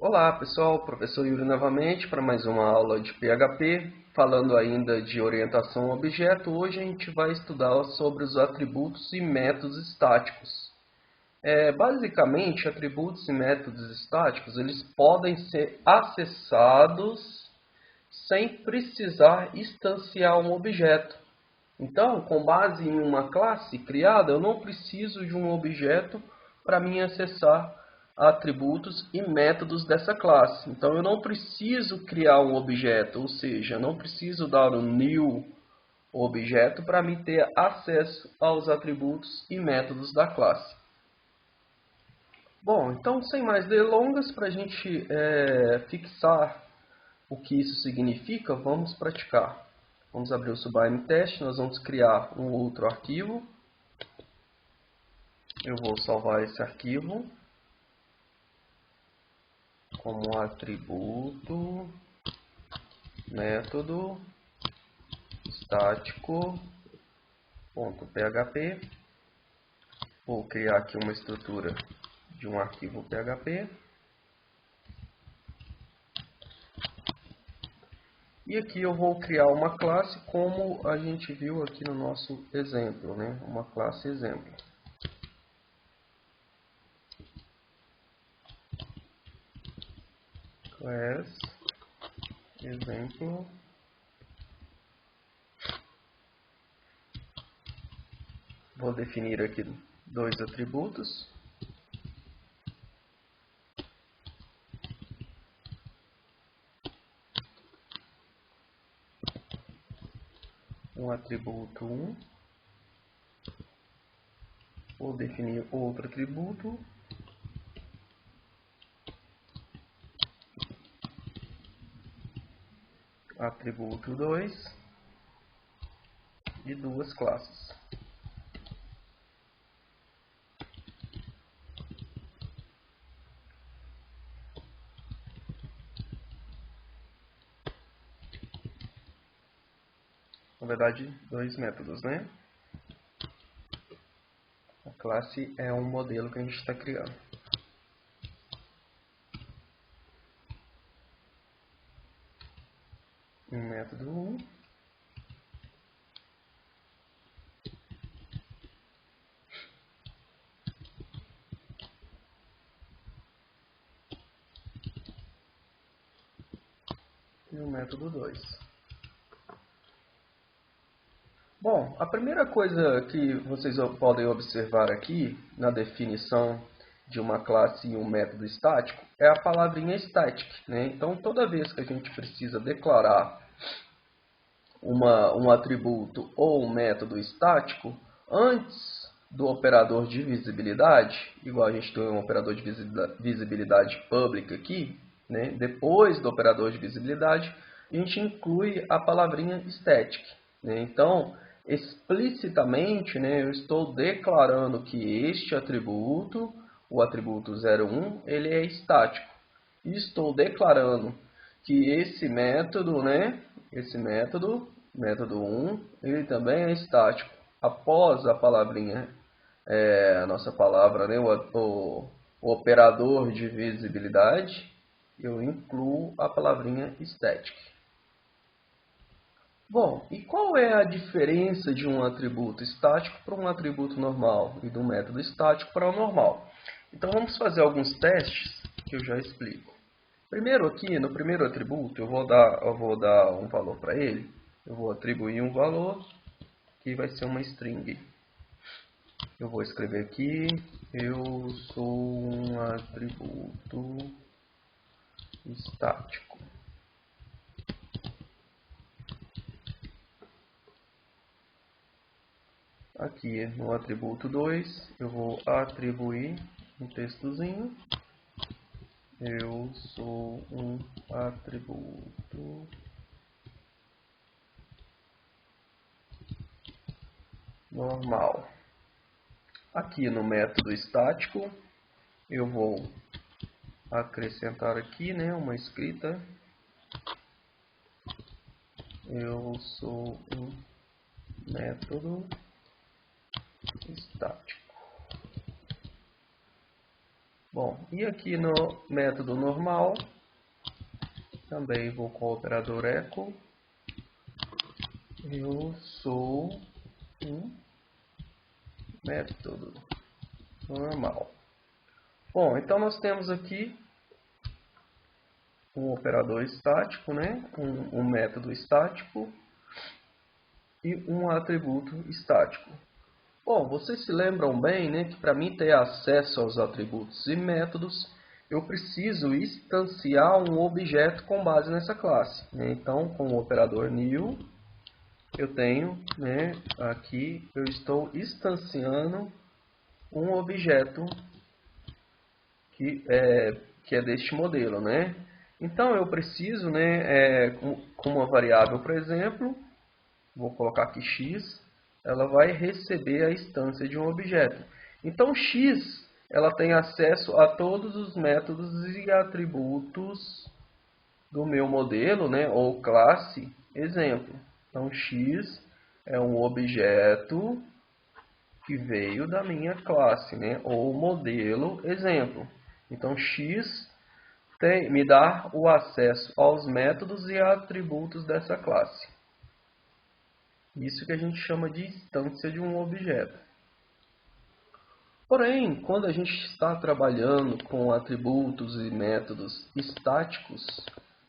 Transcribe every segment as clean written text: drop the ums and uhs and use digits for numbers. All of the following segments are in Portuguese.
Olá pessoal, professor Yuri novamente para mais uma aula de PHP, falando ainda de orientação a objeto. Hoje a gente vai estudar sobre os atributos e métodos estáticos. Basicamente, atributos e métodos estáticos eles podem ser acessados sem precisar instanciar um objeto. Então, com base em uma classe criada, eu não preciso de um objeto para mim acessar atributos e métodos dessa classe. Então, eu não preciso criar um objeto, ou seja, eu não preciso dar um new objeto para me ter acesso aos atributos e métodos da classe. Bom, então, sem mais delongas, para a gente fixar o que isso significa, vamos praticar. Vamos abrir o Sublime Text, nós vamos criar um outro arquivo. Eu vou salvar esse arquivo como atributo, método, estático.php. Vou criar aqui uma estrutura de um arquivo PHP. E aqui eu vou criar uma classe como a gente viu aqui no nosso exemplo, né? Uma classe exemplo. Class exemplo. Vou definir aqui dois atributos. Um atributo 1. Vou definir outro atributo. Atributo 2. E duas classes. Na verdade, dois métodos, né? A classe é um modelo que a gente está criando. Um método 1. E o método 2. Bom, a primeira coisa que vocês podem observar aqui na definição de uma classe e um método estático é a palavrinha static, né? Então, toda vez que a gente precisa declarar um atributo ou um método estático, antes do operador de visibilidade, igual a gente tem um operador de visibilidade public aqui, né? Depois do operador de visibilidade, a gente inclui a palavrinha static, né? Então, explicitamente, né, eu estou declarando que este atributo, o atributo 01, ele é estático. E estou declarando que esse método, né, método 1, ele também é estático. Após a palavrinha, a nossa palavra, né, o operador de visibilidade, eu incluo a palavrinha static. Bom, e qual é a diferença de um atributo estático para um atributo normal e do método estático para o normal? Então vamos fazer alguns testes que eu já explico. Primeiro aqui, no primeiro atributo, eu vou dar um valor para ele. Eu vou atribuir um valor que vai ser uma string. Eu vou escrever aqui, eu sou um atributo estático. Aqui no atributo 2, eu vou atribuir um textozinho. Eu sou um atributo normal. Aqui no método estático, eu vou acrescentar aqui, né, uma escrita. Eu sou um método estático. Bom, e aqui no método normal, também vou com o operador echo. Eu sou um método normal. Bom, então nós temos aqui um operador estático, né? um método estático e um atributo estático. Bom, vocês se lembram bem, né, que para mim ter acesso aos atributos e métodos, eu preciso instanciar um objeto com base nessa classe, né? Então, com o operador new, eu tenho, né, aqui eu estou instanciando um objeto que é deste modelo, né? Então, eu preciso, né, com uma variável, por exemplo, vou colocar aqui x, ela vai receber a instância de um objeto. Então, x, ela tem acesso a todos os métodos e atributos do meu modelo, né, ou classe, exemplo. Então, x é um objeto que veio da minha classe, né, ou modelo, exemplo. Então, x me dá o acesso aos métodos e atributos dessa classe. Isso que a gente chama de instância de um objeto. Porém, quando a gente está trabalhando com atributos e métodos estáticos,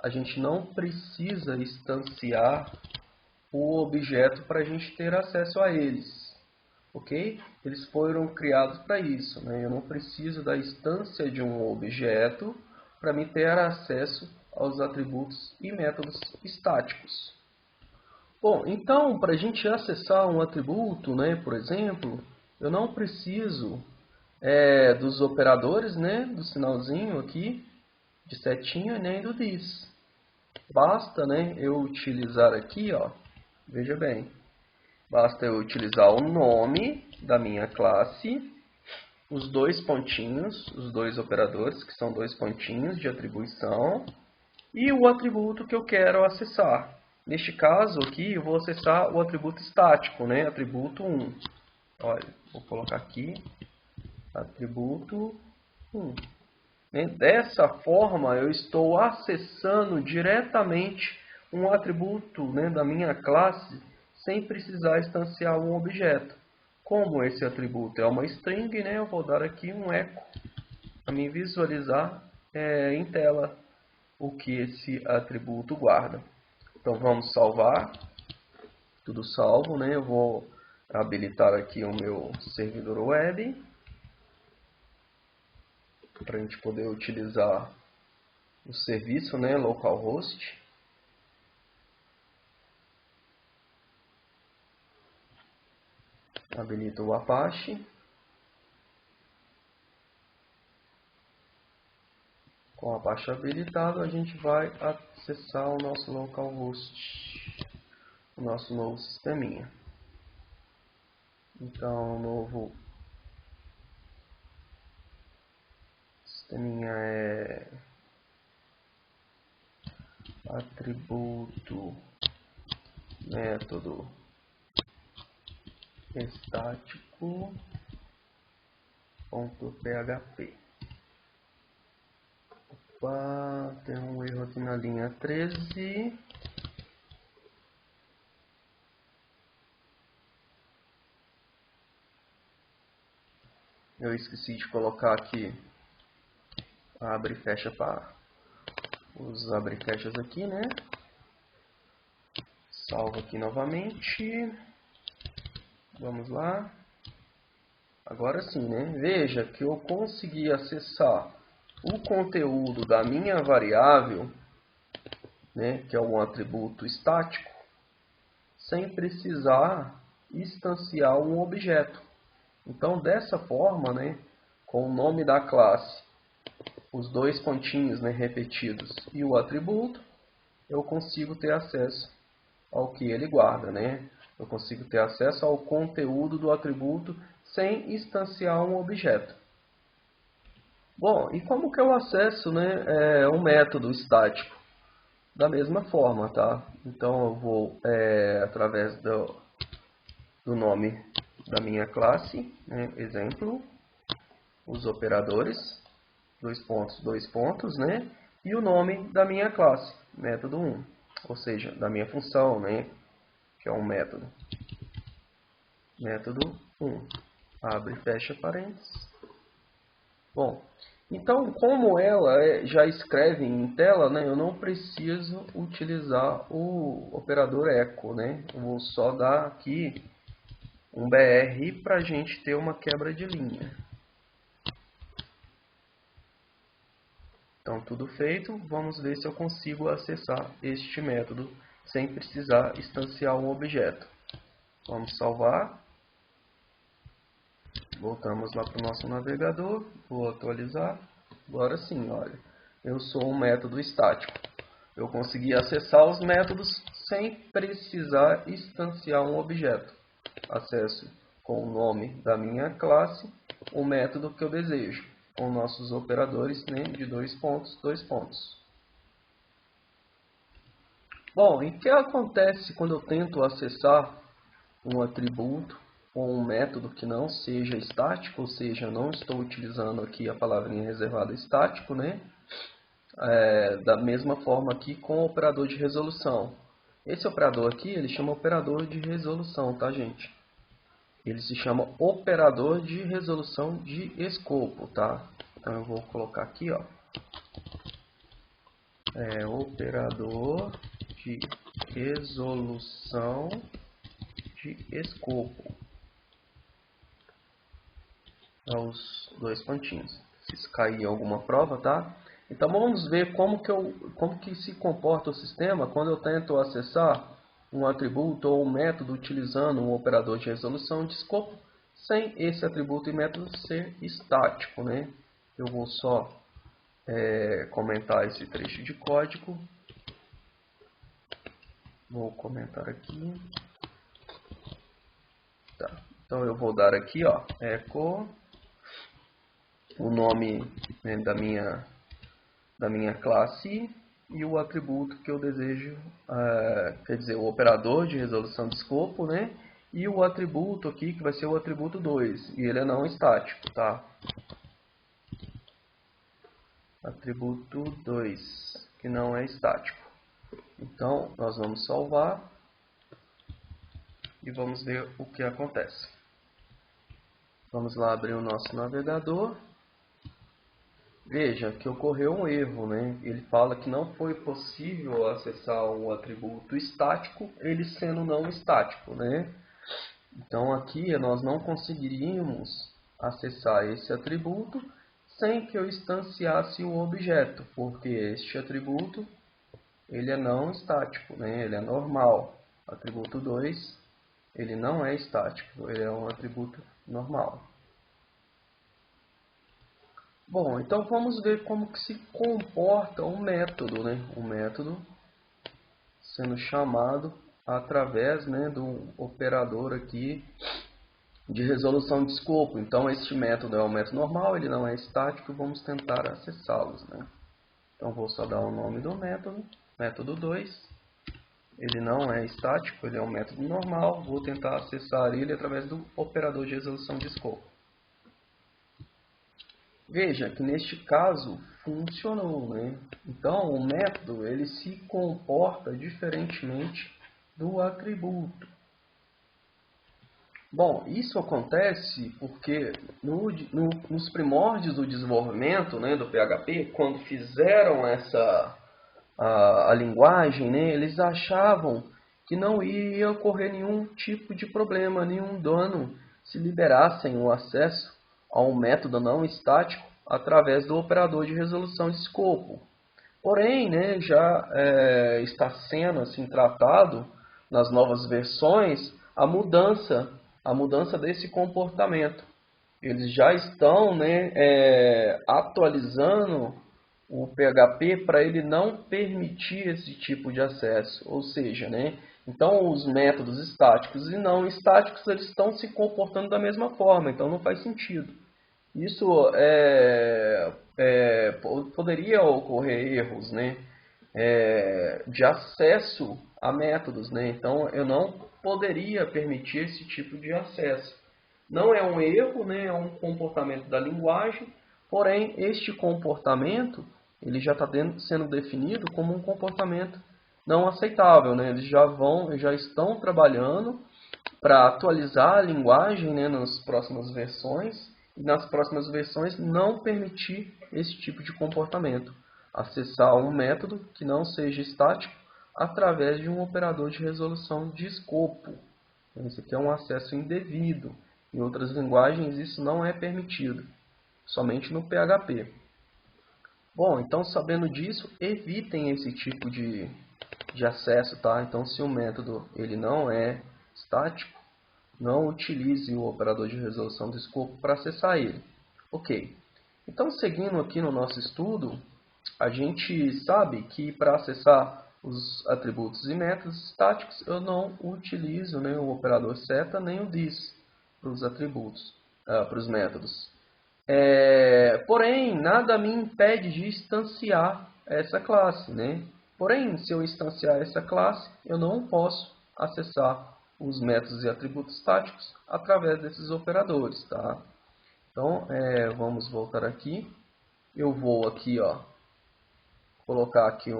a gente não precisa instanciar o objeto para a gente ter acesso a eles. Ok? Eles foram criados para isso, né? Eu não preciso da instância de um objeto para me ter acesso aos atributos e métodos estáticos. Bom, então, para a gente acessar um atributo, né, por exemplo, eu não preciso dos operadores, né, do sinalzinho aqui, de setinha, nem do this. Basta, né, eu utilizar aqui, ó, veja bem, basta eu utilizar o nome da minha classe, os dois pontinhos, os dois operadores, que são dois pontinhos de atribuição, e o atributo que eu quero acessar. Neste caso aqui, eu vou acessar o atributo estático, né? Atributo 1. Olha, vou colocar aqui, atributo 1. Dessa forma, eu estou acessando diretamente um atributo, né, da minha classe, sem precisar instanciar um objeto. Como esse atributo é uma string, né, eu vou dar aqui um echo para me visualizar em tela o que esse atributo guarda. Então vamos salvar, tudo salvo, né? Eu vou habilitar aqui o meu servidor web para a gente poder utilizar o serviço, né? Localhost. Habilito o Apache. Com o Apache habilitado, a gente vai acessar o nosso localhost, o nosso novo sisteminha. Então, o novo sisteminha é atributo método estático.php. Opa, tem um erro aqui na linha 13. Eu esqueci de colocar aqui abre e fecha para os abre e fechas aqui, né? Salvo aqui novamente. Vamos lá. Agora sim, né? Veja que eu consegui acessar o conteúdo da minha variável, né, que é um atributo estático, sem precisar instanciar um objeto. Então, dessa forma, né, com o nome da classe, os dois pontinhos, né, repetidos e o atributo, eu consigo ter acesso ao que ele guarda, né? Eu consigo ter acesso ao conteúdo do atributo sem instanciar um objeto. Bom, e como que eu acesso, né, um método estático? Da mesma forma, tá? Então eu vou, através do nome da minha classe, né, exemplo, os operadores. dois pontos, né? E o nome da minha classe, método 1, ou seja, da minha função, né? Que é um método. Método 1, abre e fecha parênteses. Bom, então como ela já escreve em tela, né? Eu não preciso utilizar o operador echo, né? Eu vou só dar aqui um BR para a gente ter uma quebra de linha. Então, tudo feito. Vamos ver se eu consigo acessar este método sem precisar instanciar um objeto. Vamos salvar. Voltamos lá para o nosso navegador. Vou atualizar. Agora sim, olha. Eu sou um método estático. Eu consegui acessar os métodos sem precisar instanciar um objeto. Acesso com o nome da minha classe, o método que eu desejo, com nossos operadores, né, de 2 pontos, 2 pontos. Bom, e o que acontece quando eu tento acessar um atributo ou um método que não seja estático, ou seja, não estou utilizando aqui a palavrinha reservada estático, né? Da mesma forma aqui com o operador de resolução. Esse operador aqui, ele chama operador de resolução, tá, gente? Ele se chama operador de resolução de escopo, tá? Então eu vou colocar aqui, ó. Operador de resolução de escopo. Os 2 pontinhos. Se cair alguma prova, tá? Então vamos ver como que se comporta o sistema quando eu tento acessar um atributo ou um método utilizando um operador de resolução de escopo sem esse atributo e método ser estático, né? Eu vou só comentar esse trecho de código. Vou comentar aqui. Tá. Então eu vou dar aqui, ó, echo, o nome, né, da minha classe e o atributo que eu desejo, quer dizer, o operador de resolução de escopo, né? E o atributo aqui, que vai ser o atributo 2, e ele é não estático, tá? Atributo 2, que não é estático. Então, nós vamos salvar e vamos ver o que acontece. Vamos lá abrir o nosso navegador. Veja que ocorreu um erro, né? Ele fala que não foi possível acessar o atributo estático, ele sendo não estático, né? Então aqui nós não conseguiríamos acessar esse atributo sem que eu instanciasse o objeto, porque este atributo ele é não estático, né? Ele é normal. Atributo 2, ele não é estático, ele é um atributo normal. Bom, então vamos ver como que se comporta um método, né? Um método sendo chamado através, né, do operador aqui de resolução de escopo. Então este método é um método normal, ele não é estático, vamos tentar acessá-los, né? Então vou só dar o nome do método, método 2. Ele não é estático, ele é um método normal, vou tentar acessar ele através do operador de resolução de escopo. Veja que neste caso funcionou, né? Então o método ele se comporta diferentemente do atributo. Bom, isso acontece porque nos primórdios do desenvolvimento, né, do PHP, quando fizeram a linguagem, né, eles achavam que não ia ocorrer nenhum tipo de problema, nenhum dano se liberassem o acesso a um método não estático através do operador de resolução de escopo. Porém, né, já está sendo assim, tratado nas novas versões a mudança desse comportamento. Eles já estão, né, atualizando o PHP para ele não permitir esse tipo de acesso. Ou seja, né, então os métodos estáticos e não estáticos eles estão se comportando da mesma forma, então não faz sentido. Isso poderia ocorrer erros, né, de acesso a métodos, né? Então eu não poderia permitir esse tipo de acesso. Não é um erro, né? É um comportamento da linguagem, Porém, este comportamento ele já está sendo definido como um comportamento não aceitável, né? Eles já estão trabalhando para atualizar a linguagem, né, nas próximas versões, e nas próximas versões não permitir esse tipo de comportamento. Acessar um método que não seja estático através de um operador de resolução de escopo. Esse aqui é um acesso indevido. Em outras linguagens isso não é permitido, somente no PHP. Bom, então sabendo disso, evitem esse tipo de acesso, tá? Então se o método ele não é estático, não utilize o operador de resolução do escopo para acessar ele. Ok. Então seguindo aqui no nosso estudo, a gente sabe que para acessar os atributos e métodos estáticos, eu não utilizo, né, o operador seta nem o this para os atributos, para os métodos. Porém, nada me impede de instanciar essa classe, né? Porém, se eu instanciar essa classe, eu não posso acessar os métodos e atributos estáticos através desses operadores, tá? Então, vamos voltar aqui. Eu vou aqui, ó, colocar aqui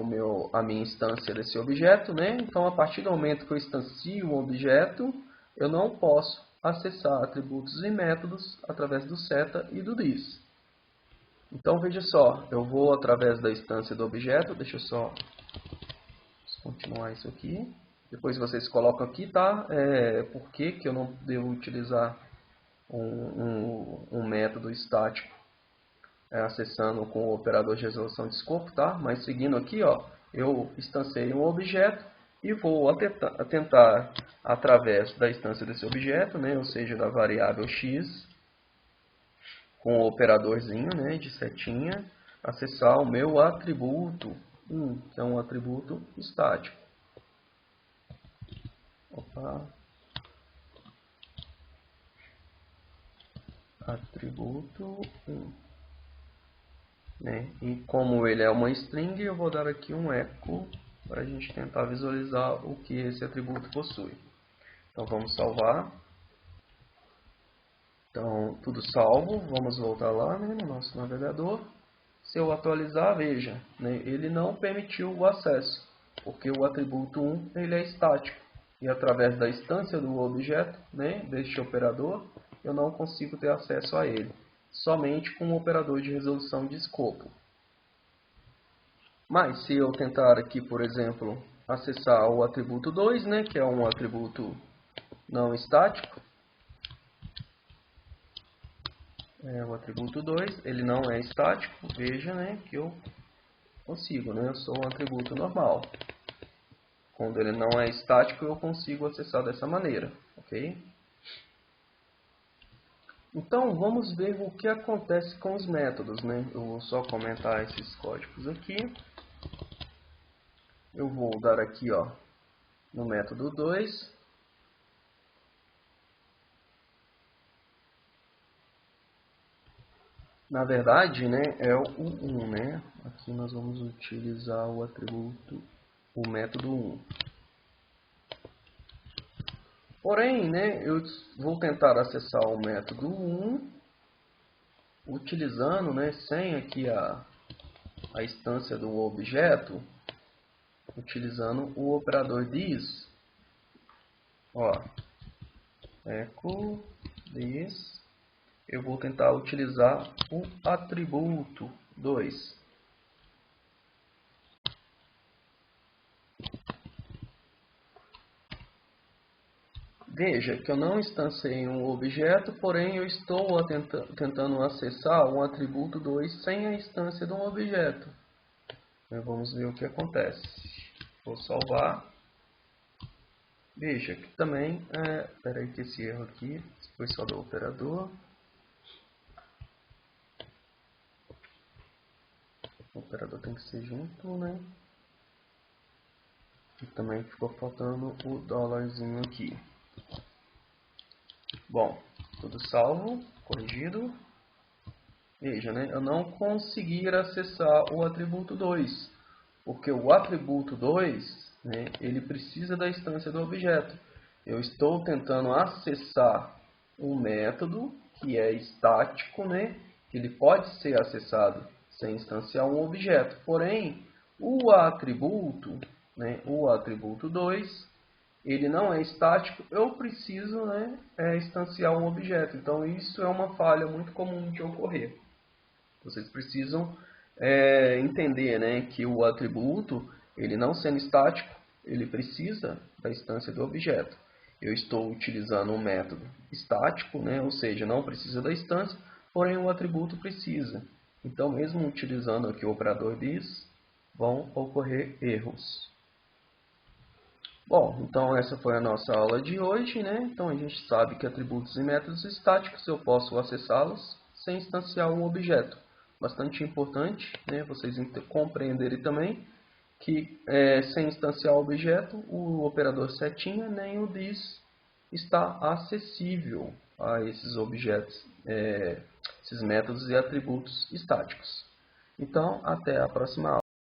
a minha instância desse objeto, né? Então, a partir do momento que eu instancio um objeto, eu não posso acessar atributos e métodos através do seta e do this. Então, veja só, eu vou através da instância do objeto, deixa eu só continuar isso aqui. Depois vocês colocam aqui, tá? Por que eu não devo utilizar um método estático acessando com o operador de resolução de escopo, tá? Mas seguindo aqui, ó, eu instanciei um objeto e vou tentar através da instância desse objeto, né, ou seja, da variável x, com o operadorzinho, né, de setinha, acessar o meu atributo 1, que é um atributo estático. Opa. Atributo 1. Né? E como ele é uma string, eu vou dar aqui um echo para a gente tentar visualizar o que esse atributo possui. Então vamos salvar. Então tudo salvo, vamos voltar lá, né, no nosso navegador. Se eu atualizar, veja, né, ele não permitiu o acesso, porque o atributo 1 ele é estático. E através da instância do objeto, né, deste operador, eu não consigo ter acesso a ele. Somente com o operador de resolução de escopo. Mas se eu tentar aqui, por exemplo, acessar o atributo 2, né, que é um atributo não estático, o atributo 2, ele não é estático, veja, né, que eu consigo, né, eu sou um atributo normal. Quando ele não é estático, eu consigo acessar dessa maneira, ok? Então, vamos ver o que acontece com os métodos, né? Eu vou só comentar esses códigos aqui. Eu vou dar aqui, ó, no método 2. Na verdade, né, é o 1, né? Aqui nós vamos utilizar o atributo, o método 1. Porém, né, eu vou tentar acessar o método 1 utilizando, né, sem aqui a instância do objeto, utilizando o operador this. Ó, echo this. Eu vou tentar utilizar o atributo 2. Veja que eu não instanciei um objeto, porém eu estou tentando acessar um atributo 2 sem a instância de um objeto. Vamos ver o que acontece. Vou salvar. Veja que também, espera aí que esse erro aqui foi só do operador. O operador tem que ser junto, né? E também ficou faltando o dólarzinho aqui. Bom, tudo salvo, corrigido. Veja, né? Eu não consegui acessar o atributo 2, porque o atributo 2, né, ele precisa da instância do objeto. Eu estou tentando acessar um método que é estático, né, que ele pode ser acessado sem instanciar um objeto. Porém, o atributo, né, o atributo 2, ele não é estático, eu preciso, né, instanciar um objeto. Então, isso é uma falha muito comum de ocorrer. Vocês precisam entender, né, que o atributo, ele não sendo estático, ele precisa da instância do objeto. Eu estou utilizando um método estático, né, ou seja, não precisa da instância, porém o atributo precisa. Então, mesmo utilizando aqui o operador this, vão ocorrer erros. Bom, então essa foi a nossa aula de hoje, né? Então a gente sabe que atributos e métodos estáticos eu posso acessá-los sem instanciar um objeto. Bastante importante, né? Vocês compreenderem também que sem instanciar o objeto, o operador setinha nem o this está acessível a esses objetos, esses métodos e atributos estáticos. Então, até a próxima aula.